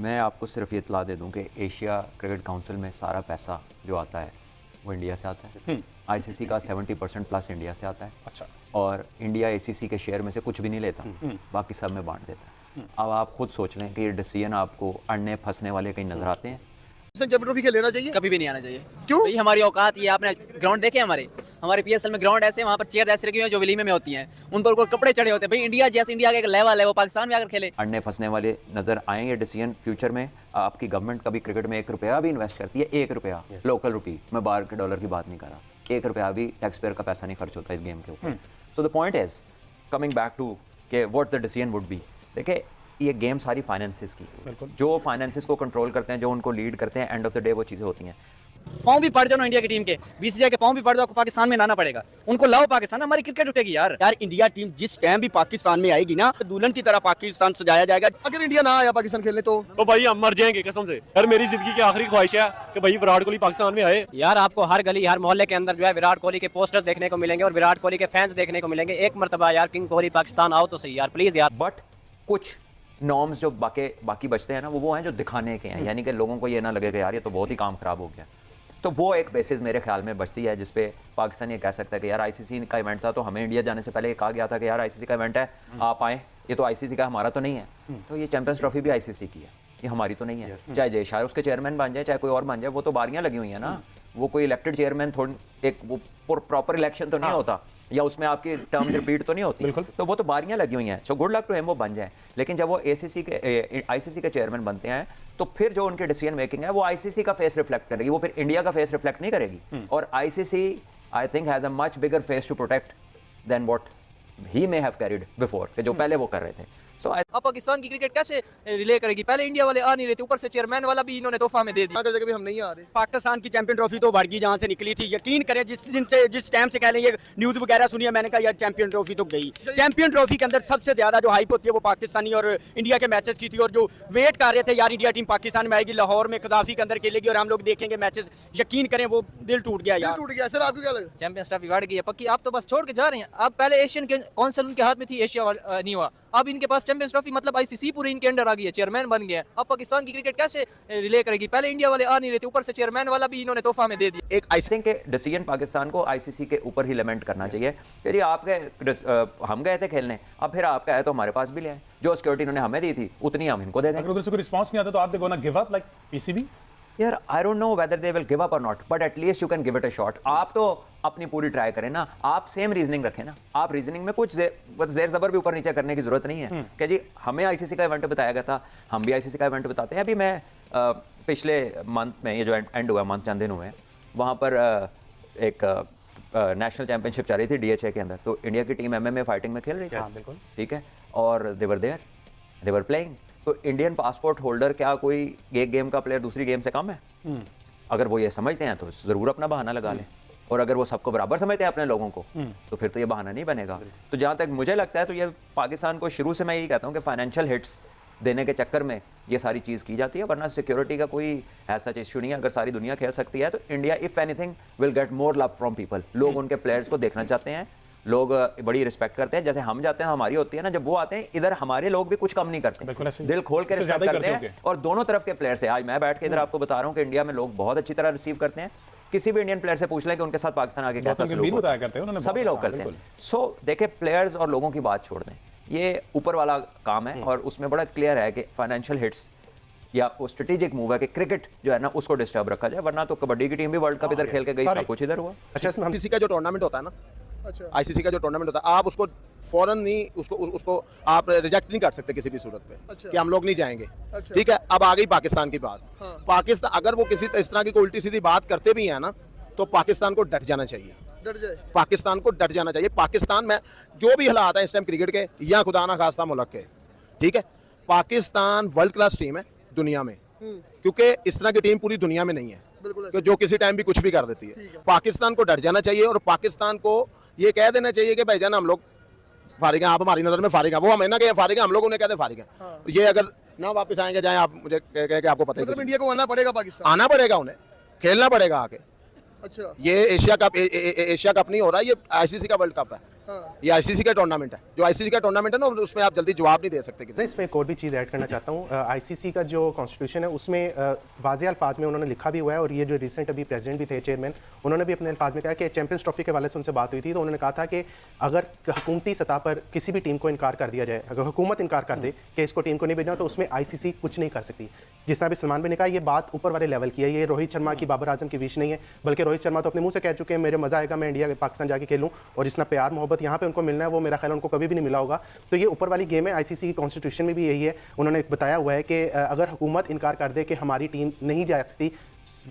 मैं आपको सिर्फ ये इतला दे दूं कि एशिया क्रिकेट काउंसिल में सारा पैसा जो आता है वो इंडिया से आता है। आईसीसी का 70% प्लस इंडिया से आता है। अच्छा। और इंडिया एसीसी के शेयर में से कुछ भी नहीं लेता, बाकी सब में बांट देता है। अब आप खुद सोच लें कि ये डिसीजन आपको अड़ने फंसने वाले कहीं नजर आते हैं? चैंपियन ट्रॉफी के लेना चाहिए? कभी भी नहीं आना चाहिए। क्यों? भाई हमारी औकात ये, आपने ग्राउंड देखे हमारे पीएसएल में ग्राउंड ऐसे, वहाँ पर चेयर ऐसे रखी हुई हैं जो वलीमे में होती हैं, उन पर कोई कपड़े चढ़े होते हैं। भाई इंडिया जैसे, इंडिया का एक लेवल है, वो पाकिस्तान में आकर खेले। अड़ने फंसने वाले नजर आएंगे डिसीजन फ्यूचर में। आपकी गवर्नमेंट कभी क्रिकेट में 1 रुपया भी इन्वेस्ट करती है, 1 रुपया लोकल रुपी, मैं बाहर के डॉलर की बात नहीं कर रहा, 1 रुपया भी टैक्स पेयर का पैसा नहीं खर्च होता इस गेम के ऊपर। So the point is coming back to के what the decision would be. देखिए ये गेम सारी फाइनेंसिस की, जो फाइनेंसिस को कंट्रोल करते हैं, जो उनको लीड करते हैं, एंड ऑफ द डे वो चीज़ें होती हैं। पाँव भी पड़ जाओ इंडिया की टीम के, बीसीसीआई के पाँव भी पड़ जाओ, पाकिस्तान में लाना पड़ेगा उनको। लाओ पाकिस्तान, हमारी क्रिकेट उठेगी यार। इंडिया टीम जिस टाइम भी पाकिस्तान में आएगी ना, दुल्हन की तरह पाकिस्तान सजाया जाएगा। अगर इंडिया ना आया पाकिस्तान खेलने तो भाई हम मर जाएंगे कसम से। यार मेरी जिंदगी की आखिरी ख्वाहिश है कि भाई विराट कोहली पाकिस्तान में आए। यार आपको हर गली हर मोहल्ले के अंदर जो है विराट कोहली के पोस्टर्स देखने को मिलेंगे और विराट कोहली के फैंस देखने को मिलेंगे। एक मरतबा यार किंग कोहली पाकिस्तान आओ तो सही यार, प्लीज यार। बट कुछ नॉर्म्स जो बाकी बचते हैं ना, वो हैं जो दिखाने के हैं, यानी कि लोगों को ये ना लगे कि यार ये तो बहुत ही काम खराब हो गया। तो वो एक बेसिस मेरे ख्याल में बचती है जिस पे पाकिस्तान ये कह सकता है कि यार आईसीसी का इवेंट था, तो हमें इंडिया जाने से पहले ये कहा गया था कि यार आईसीसी का इवेंट है, आप आएँ, ये तो आईसीसी का, हमारा तो नहीं है। तो ये चैंपियंस ट्रॉफी भी आईसीसी की है, ये हमारी तो नहीं है। चाहे जय शाह उसके चेयरमैन बन जाए, चाहे कोई और बन जाए, वो तो बारियां लगी हुई हैं ना। वो कोई इलेक्टेड चेयरमैन एक वो प्रॉपर इलेक्शन तो नहीं होता, या उसमें आपकी टर्म्स रिपीट तो नहीं होती, तो वो तो बारियां लगी हुई हैं। So good luck to him, वो बन जाए। लेकिन जब वो आईसीसी के चेयरमैन बनते हैं, तो फिर जो उनकी डिसीजन मेकिंग है वो आईसीसी का फेस रिफ्लेक्ट करेगी, वो फिर इंडिया का फेस रिफ्लेक्ट नहीं करेगी। और ICC I think has a much bigger face to protect than what he may have carried before, जो पहले वो कर रहे थे। अब पाकिस्तान की क्रिकेट कैसे रिले करेगी? पहले इंडिया वाले आ नहीं रहे थे, ऊपर से चेयरमैन वाला भी इन्होंने तोहफा में दे दिया। अगर हम नहीं आ रहे, पाकिस्तान की चैंपियन ट्रॉफी तो बढ़ गई जहाँ से निकली थी। यकीन करें जिस टाइम से कह लेंगे न्यूज वगैरह सुनिए, मैंने कहा यार चैंपियन ट्रॉफी तो गई। चैंपियन ट्रॉफी के अंदर सबसे ज्यादा जो हाइप होती है वो पाकिस्तानी और इंडिया के मैचेस की थी, और जो वेट कर रहे थे यार इंडिया टीम पाकिस्तान में आएगी, लाहौर में कदाफी के अंदर खेलेगी और हम लोग देखेंगे मैचेस। यकीन करें वो दिल टूट गया यार, टूट गया। सर आपको क्या लगा? चैंपियंस ट्रॉफी बढ़ गई है पक्की, आप तो बस छोड़ के जा रहे हैं। अब पहले एशियन काउंसिल उनके हाथ में थी, एशिया नहीं हुआ। अब इनके पास चैंपियंस ट्रॉफी मतलब आईसीसी पूरी इनके अंडर आ गई है, चेयरमैन बन गया है। अब पाकिस्तान की क्रिकेट कैसे रिले करेगी? पहले इंडिया वाले आ नहीं रहे थे, ऊपर से चेयरमैन वाला भी इन्होंने तोहफा में दे दिया। एक आई थिंक के डिसीजन पाकिस्तान को आईसीसी के ऊपर ही लिमिट करना चाहिए कि जी आप गए, हम गए थे खेलने, अब फिर आपका है तो हमारे पास भी ले आए। जो सिक्योरिटी उन्होंने हमें दी थी उतनी हम इनको दे दें। अगर उधर से कोई रिस्पांस नहीं आता तो आप they gonna give up like PCB? यार I don't know whether they will give up और not, but at least you can give it a shot. आप तो अपनी पूरी ट्राई करें ना, आप सेम रीजनिंग रखें ना। आप रीजनिंग में कुछ जेर जबर भी ऊपर नीचे करने की जरूरत नहीं है कि जी हमें आईसीसी का इवेंट बताया गया था, हम भी आईसीसी का इवेंट बताते हैं। अभी मैं पिछले मंथ में, ये जो एंड हुआ मंथ चंद दिन हुए, वहाँ पर एक नेशनल चैंपियनशिप चल रही थी डीएचए के अंदर, तो इंडिया की टीम एमएमए फाइटिंग में खेल रही थी, ठीक है, और they were there, they were playing. तो इंडियन पासपोर्ट होल्डर क्या कोई एक गेम का प्लेयर दूसरी गेम से कम है? अगर वो ये समझते हैं तो जरूर अपना बहाना लगा लें, और अगर वो सबको बराबर समझते हैं अपने लोगों को, तो फिर तो ये बहाना नहीं बनेगा। तो जहाँ तक मुझे लगता है तो ये पाकिस्तान को शुरू से मैं यही कहता हूँ कि फाइनेंशियल हिट्स देने के चक्कर में ये सारी चीज़ की जाती है, वरना सिक्योरिटी का कोई ऐसा इशू नहीं है। अगर सारी दुनिया खेल सकती है तो India if anything will get more love from people. लोग उनके प्लेयर्स को देखना चाहते हैं, लोग बड़ी रिस्पेक्ट करते हैं। जैसे हम जाते हैं हमारी होती है ना, जब वो आते हैं इधर हमारे लोग भी कुछ कम नहीं करते, दिल खोल के रिस्पेक्ट करते हैं। और दोनों तरफ के प्लेयर से आज मैं बैठ के इधर आपको बता रहा हूँ कि इंडिया में लोग बहुत अच्छी तरह रिसीव करते हैं। किसी भी इंडियन प्लेयर से पूछ लें कि उनके साथ पाकिस्तान आके कैसा सलूक होता है, सभी लोग करते हैं। सो देखे, प्लेयर्स और लोगों की बात छोड़ दें, ये ऊपर वाला काम है, और उसमें बड़ा क्लियर है कि फाइनेंशियल हिट्स या वो स्ट्रेटेजिक मूव है कि क्रिकेट जो है ना उसको डिस्टर्ब रखा जाए, वरना तो कबड्डी की टीम भी वर्ल्ड कप इधर खेल के गई, सब कुछ इधर हुआ। अच्छा, इसमें आईसीसी का जो टूर्नामेंट होता है ना, अच्छा आईसीसी का जो टूर्नामेंट होता है, आप उसको फौरन नहीं उसको आप रिजेक्ट नहीं कर सकते किसी भी सूरत में। अच्छा। कि हम लोग नहीं जाएंगे। अच्छा। ठीक है, अब आ गई पाकिस्तान की बात। हाँ। पाकिस्तान अगर वो किसी इस तरह की कोई उल्टी सीधी बात करते भी हैं ना, तो पाकिस्तान को डट जाना चाहिए, डट जाए, पाकिस्तान को डट जाना चाहिए। पाकिस्तान में जो भी हालात है इस टाइम क्रिकेट के, या खुदा ना खास्ता मुल्क के, ठीक है, पाकिस्तान वर्ल्ड क्लास टीम है दुनिया में, क्योंकि इस तरह की टीम पूरी दुनिया में नहीं है कि जो किसी टाइम भी कुछ भी कर देती है। पाकिस्तान को डट जाना चाहिए, और पाकिस्तान को ये कह देना चाहिए कि भाईजान हम लोग फारिग हैं, आप हमारी नजर में फारिग हैं। वो हमें ना कहे फारिग हैं, हम लोग उन्हें कहते फारिग हैं। हाँ। ये अगर ना वापस आएंगे जाए, आप मुझे कह के आपको पता है, मतलब इंडिया को आना पड़ेगा, पाकिस्तान आना पड़ेगा, उन्हें खेलना पड़ेगा आके। अच्छा, ये एशिया कप नहीं हो रहा, ये आईसीसी का वर्ल्ड कप है। ये आईसीसी का टूर्नामेंट है, जो आईसीसी का टूर्नामेंट है ना उसमें आप जल्दी जवाब नहीं दे सकते किसी। इसमें एक और भी चीज़ ऐड करना चाहता हूँ। आईसीसी का जो कॉन्स्टिट्यूशन है उसमें वाज़ेह अल्फाज में उन्होंने लिखा भी हुआ है, और ये जो रिसेंट अभी प्रेसिडेंट भी थे, चेयरमैन, उन्होंने भी अपने अल्फाज में कहा कि चैंपियंस ट्रॉफी के वाले से उनसे बात हुई थी, तो उन्होंने कहा था कि अगर हुकूमती सतह पर किसी भी टीम को इनकार कर दिया जाए, अगर हुकूमत इनकार कर दे कि इसको टीम को नहीं भेजना, तो उसमें आईसीसी कुछ नहीं कर सकती। जिस तरह भी सलमान भाई ने कहा, ये बात ऊपर वाले लेवल की है, ये रोहित शर्मा की, बाबर आजम की विश नहीं है, बल्कि रोहित शर्मा तो अपने मुंह से कह चुके हैं मेरे मजा आएगा मैं इंडिया पाकिस्तान जाके खेलूं, और जितना प्यार मोहब्बत यहाँ पे उनको मिलना है वो मेरा ख्याल उनको कभी भी नहीं मिला होगा। तो ये ऊपर वाली गेम है, आईसीसी की कॉन्स्टिट्यूशन में भी यही है। उन्होंने बताया हुआ है कि अगर हुकूमत इनकार कर दे कि हमारी टीम नहीं जा सकती,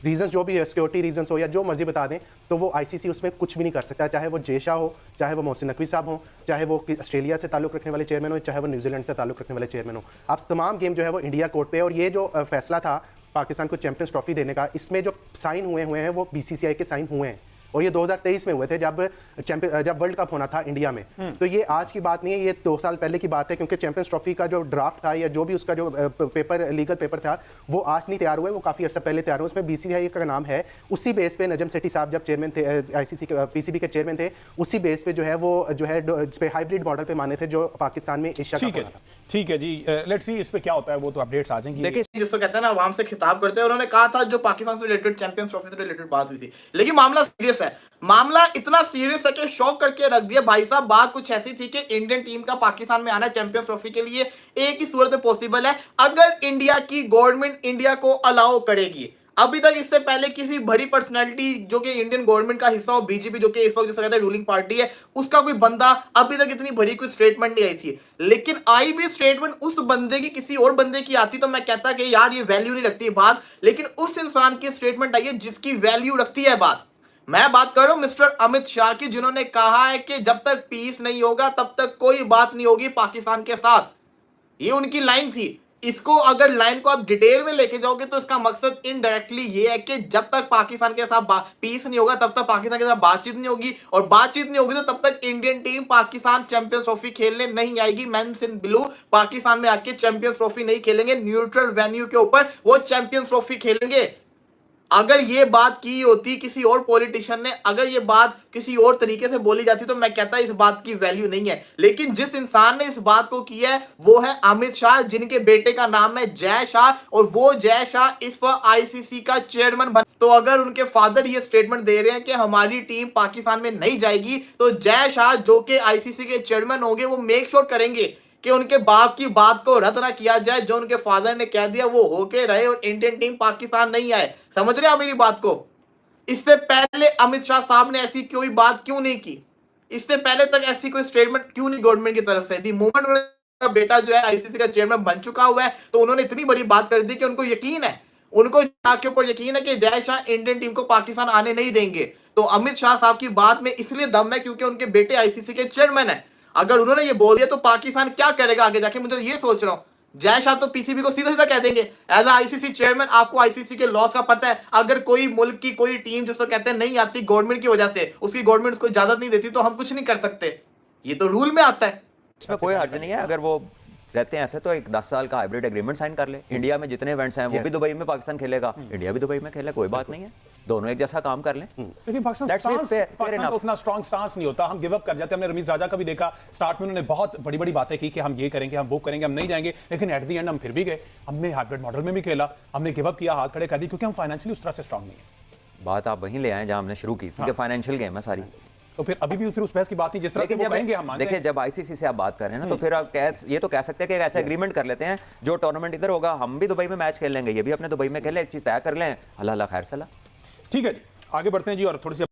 रीजन जो भी है, सिक्योरिटी रीजन हो या जो मर्जी बता दें, तो वो आईसीसी उसमें कुछ भी नहीं कर सकता, चाहे वो जय शाह हो, चाहे वो मोहसिन नकवी साहब हो, चाहे वो ऑस्ट्रेलिया से ताल्लुक रखने वाले चेयरमैन हो, चाहे वो न्यूजीलैंड से ताल्लुक रखने वाले चेयरमैन हो। आप तमाम गेम जो है वो इंडिया कोर्ट पे, और ये जो फैसला था पाकिस्तान को चैंपियंस ट्रॉफी देने का, इसमें जो साइन हुए हैं वो बीसीसीआई के साइन हुए हैं, और ये 2023 में हुए थे जब वर्ल्ड कप होना था इंडिया में। तो ये आज की बात नहीं है, ये 2 साल पहले की बात है, क्योंकि चैंपियंस ट्रॉफी का जो ड्राफ्ट था या जो भी उसका जो पेपर, लीगल पेपर था, वो आज नहीं तैयार हुआ है, वो काफ़ी अर्सा पहले तैयार हुआ। उसमें बीसीसीआई का नाम है, उसी बेस पे नजम सेठी साहब जब चेयरमैन थे, आईसीसी के पीसीबी के चेयरमैन थे, उसी बेस पे जो है वो जो है इस पे हाइब्रिड मॉडल पे माने थे, जो पाकिस्तान में एशिया ठीक है ठीक है जी, लेट्स सी इस पे क्या होता है, वो तो अपडेट्स आ जाएंगी। देखिए, जिसको कहते हैं ना आवाम से खिताब करते हैं, उन्होंने कहा था जो पाकिस्तान से रिलेटेड चैंपियंस ट्रॉफी से रिलेटेड बात हुई थी, लेकिन मामला सीरियस है। मामला इतना सीरियस है कि शॉक करके रख दिया भाई साहब। बात कुछ ऐसी थी कि इंडियन टीम का पाकिस्तान में आना चैंपियंस ट्रॉफी के लिए एक ही सूरत में पॉसिबल है, अगर इंडिया की गवर्नमेंट इंडिया को अलाउ करेगी। अभी तक इससे पहले किसी बड़ी पर्सनैलिटी जो कि इंडियन गवर्नमेंट का हिस्सा हो, बीजेपी जो कि इस वक्त जो कहते हैं रूलिंग पार्टी है, उसका कोई बंदा अभी तक इतनी बड़ी कोई स्टेटमेंट नहीं आई थी। लेकिन आई भी स्टेटमेंट उस बंदे की किसी और बंदे की आती तो मैं कहता कि यार ये वैल्यू नहीं रखती बात, लेकिन उस इंसान की स्टेटमेंट आई है जिसकी वैल्यू रखती है बात। मैं बात कर रहा हूं मिस्टर अमित शाह की, जिन्होंने कहा है कि जब तक पीस नहीं होगा तब तक कोई बात नहीं होगी पाकिस्तान के साथ। ये उनकी लाइन थी। इसको अगर लाइन को आप डिटेल में लेके जाओगे तो इसका मकसद इनडायरेक्टली ये है कि जब तक पाकिस्तान के साथ पीस नहीं होगा तब तक पाकिस्तान के साथ बातचीत नहीं होगी, और बातचीत नहीं होगी तो तब तक Indian team Pakistan champions trophy खेलने नहीं आएगी। मेंस इन ब्लू पाकिस्तान में आके चैंपियंस ट्रॉफी नहीं खेलेंगे, न्यूट्रल वेन्यू के ऊपर वो चैंपियंस ट्रॉफी खेलेंगे। अगर ये बात की होती किसी और पॉलिटिशियन ने, अगर ये बात किसी और तरीके से बोली जाती तो मैं कहता इस बात की वैल्यू नहीं है। लेकिन जिस इंसान ने इस बात को किया है वो है अमित शाह, जिनके बेटे का नाम है जय शाह, और वो जय शाह इस वक्त आईसीसी का चेयरमैन बन। तो अगर उनके फादर ये स्टेटमेंट दे रहे हैं कि हमारी टीम पाकिस्तान में नहीं जाएगी, तो जय शाह जो कि आईसीसी के चेयरमैन होंगे वो मेक श्योर करेंगे कि उनके बाप की बात को रद्द ना किया जाए, जो उनके फादर ने कह दिया वो होके रहे और इंडियन टीम पाकिस्तान नहीं आए। समझ रहे हैं आप मेरी बात को? इससे पहले अमित शाह साहब ने ऐसी कोई बात क्यों नहीं की? इससे पहले तक ऐसी कोई स्टेटमेंट क्यों नहीं गवर्नमेंट की तरफ से दी? मोमेंट उनका बेटा जो है आईसीसी का चेयरमैन बन चुका हुआ है, तो उन्होंने इतनी बड़ी बात कर दी कि उनको यकीन है, उनको के ऊपर यकीन है कि जय शाह इंडियन टीम को पाकिस्तान आने नहीं देंगे। तो अमित शाह साहब की बात में इसलिए दम है क्योंकि उनके बेटे आईसीसी के चेयरमैन है। अगर उन्होंने ये बोल दिया तो पाकिस्तान क्या करेगा आगे जाके, मुझे ये सोच रहा हूं। जय शाह तो पीसीबी को सीधा सीधा कह देंगे एज आईसीसी चेयरमैन, आपको आईसीसी के लॉस का पता है, अगर कोई मुल्क की कोई टीम जिसको कहते हैं नहीं आती गवर्नमेंट की वजह से, उसकी गवर्नमेंट उसको इजाजत नहीं देती, तो हम कुछ नहीं कर सकते। ये तो रूल में आता है। इसमें कोई हर्ज नहीं है, अगर वो रहते हैं ऐसे तो एक 10 साल का हाइब्रिड एग्रीमेंट साइन कर ले। इंडिया में जितने इवेंट्स हैं वो भी दुबई में पाकिस्तान खेलेगा, इंडिया भी दुबई में खेले, कोई बात नहीं है, दोनों एक जैसा काम कर लें। लेकिन पाकिस्तान का उतना स्ट्रॉन्ग स्टांस नहीं होता, हम गिव अप कर जाते हैं। हमने रमीज राजा का भी देखा, स्टार्ट में उन्होंने बहुत बड़ी बड़ी बातें की कि हम ये करेंगे, हम वो करेंगे, हम नहीं जाएंगे, लेकिन एट दी एंड हम फिर भी गए। हमने हाइब्रिड मॉडल में भी खेला, हमने गिव अप किया, हाथ खड़े कर दी, क्योंकि हम फाइनेंशियली उस तरह से स्ट्रॉन्ग नहीं है। बात आप वहीं ले आए जहां हमने शुरू की थी कि फाइनेंशियल गेम है सारी। तो फिर अभी भी फिर उस बहस की बात नहीं, जिस तरह से वो कहेंगे हम मानते हैं। देखिए, जब आईसीसी से आप बात कर रहे हैं ना, तो फिर आप ये तो कह सकते हैं कि ऐसा एग्रीमेंट कर लेते हैं, जो टूर्नामेंट इधर होगा हम भी दुबई में मैच खेल लेंगे, ये भी अपने दुबई में खेले, एक चीज तय कर लें, अल्लाह खैर सलाह। ठीक है जी, आगे बढ़ते हैं जी, और थोड़ी सी